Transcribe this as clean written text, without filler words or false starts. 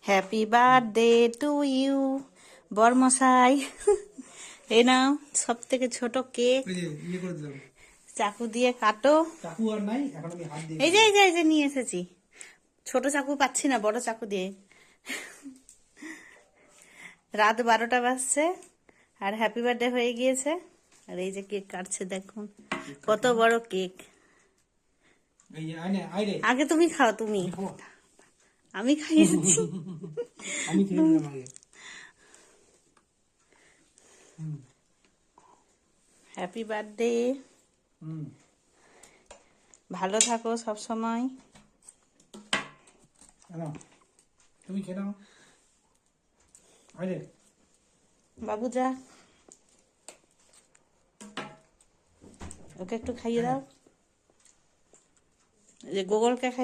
Happy birthday to you বরমশাই। এই নাও সব থেকে ছোট কেক, চাকু দিয়ে কাটো। চাকু আর নাই, এখন আমি হাত দিয়ে এই যে নিয়ে এসেছি। ছোট চাকু পাচ্ছি না, বড় চাকু দিয়ে। রাত 12টা বাজছে আর হ্যাপি বার্থডে হয়ে গিয়েছে। আর এই যে কেক কাটছে, দেখুন কত বড় কেক। এই যে আয় রে, আগে তুমি খাও, তুমি। আমি খাইয়েছি। আমি খেয়েছিলাম আগে। হ্যাপি বার্থডে, ভালো থাকো সব সময়। তুমি খেয়ে নাও। আয় রে বাবু যা, ওকে একটু খাইয়ে দাও। যে গোগলকে খাই